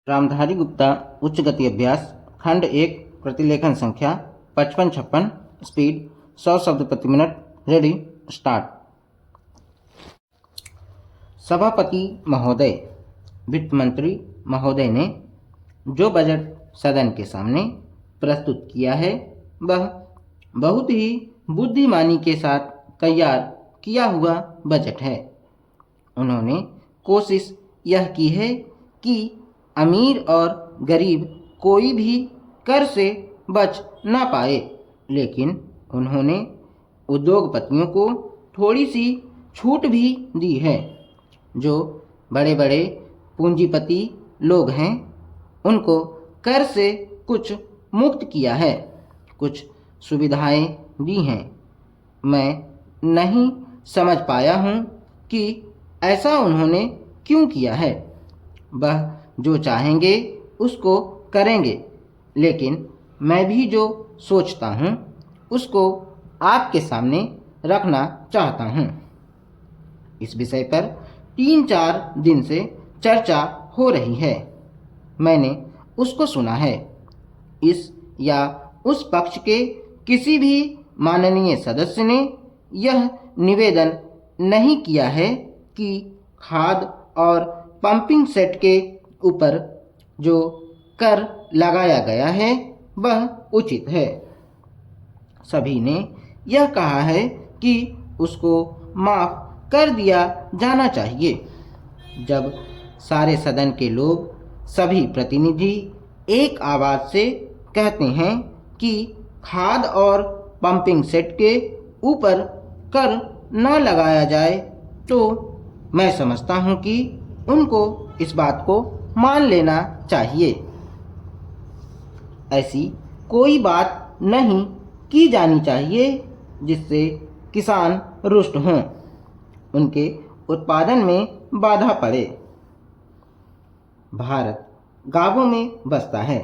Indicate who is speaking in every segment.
Speaker 1: रामधारी गुप्ता उच्च गति अभ्यास खंड 1 प्रतिलेखन संख्या 5556 स्पीड 100 शब्द प्रति मिनट। Ready start. सभापति महोदय, वित्त मंत्री महोदय ने जो बजट सदन के सामने प्रस्तुत किया है वह बहुत ही बुद्धिमानी के साथ तैयार किया हुआ बजट है। उन्होंने कोशिश यह की है कि अमीर और गरीब कोई भी कर से बच ना पाए, लेकिन उन्होंने उद्योगपतियों को थोड़ी सी छूट भी दी है। जो बड़े बड़े पूंजीपति लोग हैं उनको कर से कुछ मुक्त किया है, कुछ सुविधाएं दी हैं। मैं नहीं समझ पाया हूँ कि ऐसा उन्होंने क्यों किया है। वह जो चाहेंगे उसको करेंगे, लेकिन मैं भी जो सोचता हूँ उसको आपके सामने रखना चाहता हूँ। इस विषय पर 3-4 दिन से चर्चा हो रही है। मैंने उसको सुना है। इस या उस पक्ष के किसी भी माननीय सदस्य ने यह निवेदन नहीं किया है कि खाद और पंपिंग सेट के ऊपर जो कर लगाया गया है वह उचित है। सभी ने यह कहा है कि उसको माफ़ कर दिया जाना चाहिए। जब सारे सदन के लोग, सभी प्रतिनिधि एक आवाज़ से कहते हैं कि खाद और पंपिंग सेट के ऊपर कर न लगाया जाए, तो मैं समझता हूँ कि उनको इस बात को मान लेना चाहिए। ऐसी कोई बात नहीं की जानी चाहिए जिससे किसान रुष्ट हों, उनके उत्पादन में बाधा पड़े। भारत गांवों में बसता है।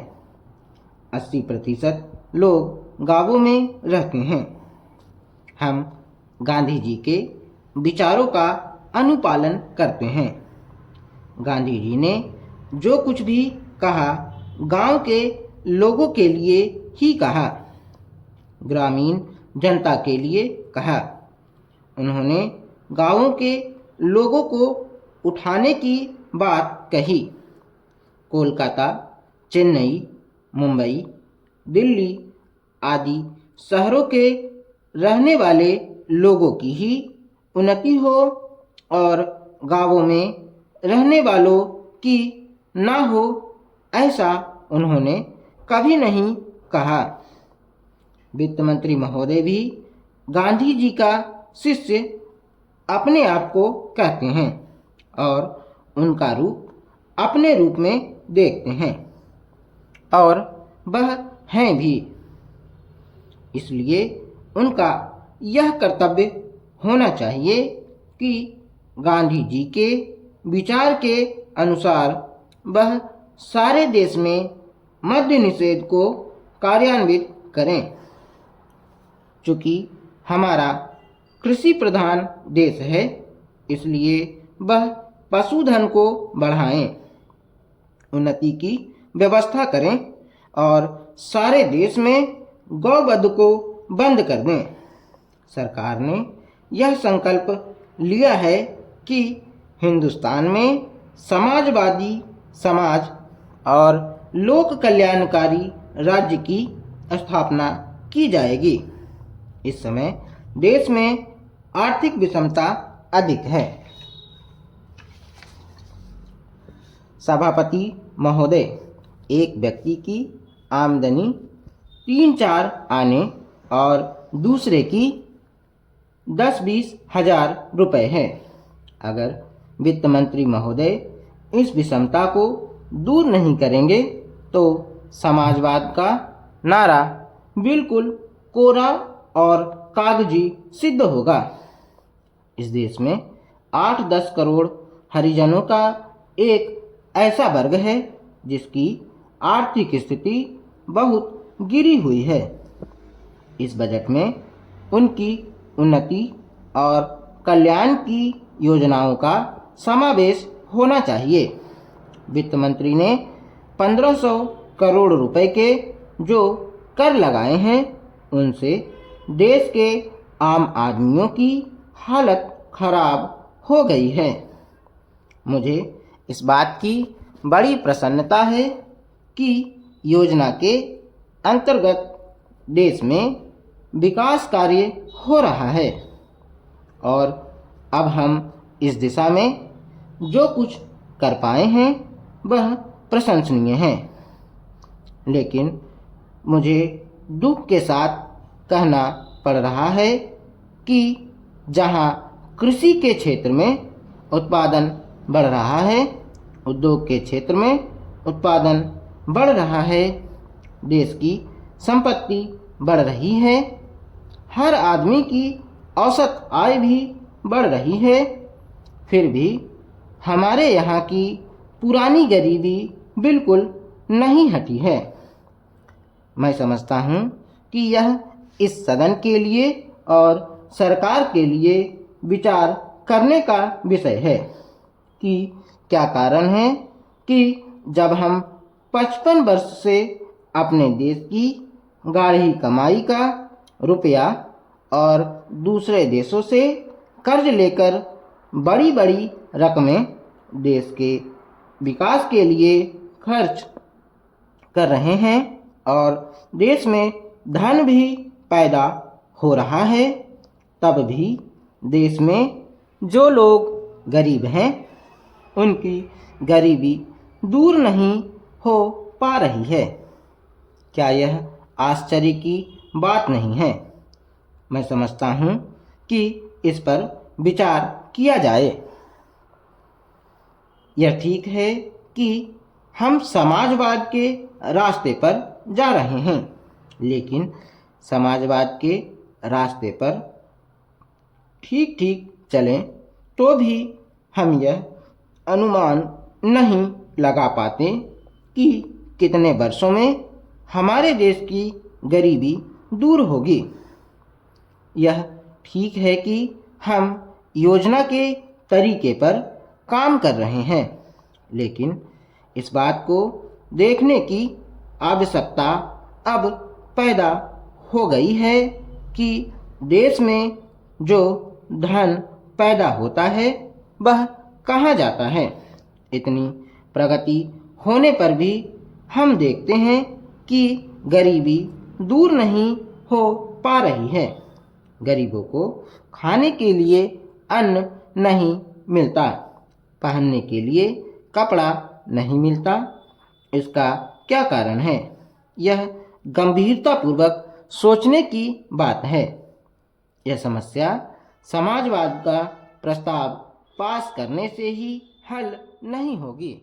Speaker 1: 80% लोग गांवों में रहते हैं। हम गांधी जी के विचारों का अनुपालन करते हैं। गांधी जी ने जो कुछ भी कहा गांव के लोगों के लिए ही कहा, ग्रामीण जनता के लिए कहा। उन्होंने गांवों के लोगों को उठाने की बात कही। कोलकाता, चेन्नई, मुंबई, दिल्ली आदि शहरों के रहने वाले लोगों की ही उन्नति हो और गांवों में रहने वालों की ना हो, ऐसा उन्होंने कभी नहीं कहा। वित्त मंत्री महोदय भी गांधी जी का शिष्य अपने आप को कहते हैं और उनका रूप अपने रूप में देखते हैं, और वह हैं भी। इसलिए उनका यह कर्तव्य होना चाहिए कि गांधी जी के विचार के अनुसार वह सारे देश में मद्य निषेध को कार्यान्वित करें। चूँकि हमारा कृषि प्रधान देश है, इसलिए वह पशुधन को बढ़ाएं, उन्नति की व्यवस्था करें और सारे देश में गौवध को बंद कर दें। सरकार ने यह संकल्प लिया है कि हिंदुस्तान में समाजवादी समाज और लोक कल्याणकारी राज्य की स्थापना की जाएगी। इस समय देश में आर्थिक विषमता अधिक है। सभापति महोदय, एक व्यक्ति की आमदनी 3-4 आने और दूसरे की 10-20 हजार रुपये है। अगर वित्त मंत्री महोदय इस विषमता को दूर नहीं करेंगे तो समाजवाद का नारा बिल्कुल कोरा और कागजी सिद्ध होगा। इस देश में 8-10 करोड़ हरिजनों का एक ऐसा वर्ग है जिसकी आर्थिक स्थिति बहुत गिरी हुई है। इस बजट में उनकी उन्नति और कल्याण की योजनाओं का समावेश होना चाहिए। वित्त मंत्री ने 1500 करोड़ रुपए के जो कर लगाए हैं उनसे देश के आम आदमियों की हालत खराब हो गई है। मुझे इस बात की बड़ी प्रसन्नता है कि योजना के अंतर्गत देश में विकास कार्य हो रहा है और अब हम इस दिशा में जो कुछ कर पाए हैं वह प्रशंसनीय है। लेकिन मुझे दुख के साथ कहना पड़ रहा है कि जहां कृषि के क्षेत्र में उत्पादन बढ़ रहा है, उद्योग के क्षेत्र में उत्पादन बढ़ रहा है, देश की संपत्ति बढ़ रही है, हर आदमी की औसत आय भी बढ़ रही है, फिर भी हमारे यहाँ की पुरानी गरीबी बिल्कुल नहीं हटी है। मैं समझता हूँ कि यह इस सदन के लिए और सरकार के लिए विचार करने का विषय है कि क्या कारण है कि जब हम 55 वर्ष से अपने देश की गाढ़ी कमाई का रुपया और दूसरे देशों से कर्ज लेकर बड़ी बड़ी रकमें देश के विकास के लिए खर्च कर रहे हैं और देश में धन भी पैदा हो रहा है, तब भी देश में जो लोग गरीब हैं उनकी गरीबी दूर नहीं हो पा रही है। क्या यह आश्चर्य की बात नहीं है? मैं समझता हूँ कि इस पर विचार किया जाए। यह ठीक है कि हम समाजवाद के रास्ते पर जा रहे हैं, लेकिन समाजवाद के रास्ते पर ठीक ठीक चलें तो भी हम यह अनुमान नहीं लगा पाते कि कितने वर्षों में हमारे देश की गरीबी दूर होगी। यह ठीक है कि हम योजना के तरीके पर काम कर रहे हैं, लेकिन इस बात को देखने की आवश्यकता अब पैदा हो गई है कि देश में जो धन पैदा होता है वह कहाँ जाता है। इतनी प्रगति होने पर भी हम देखते हैं कि गरीबी दूर नहीं हो पा रही है। गरीबों को खाने के लिए अन्न नहीं मिलता, पहनने के लिए कपड़ा नहीं मिलता। इसका क्या कारण है? यह गंभीरतापूर्वक सोचने की बात है। यह समस्या समाजवाद का प्रस्ताव पास करने से ही हल नहीं होगी।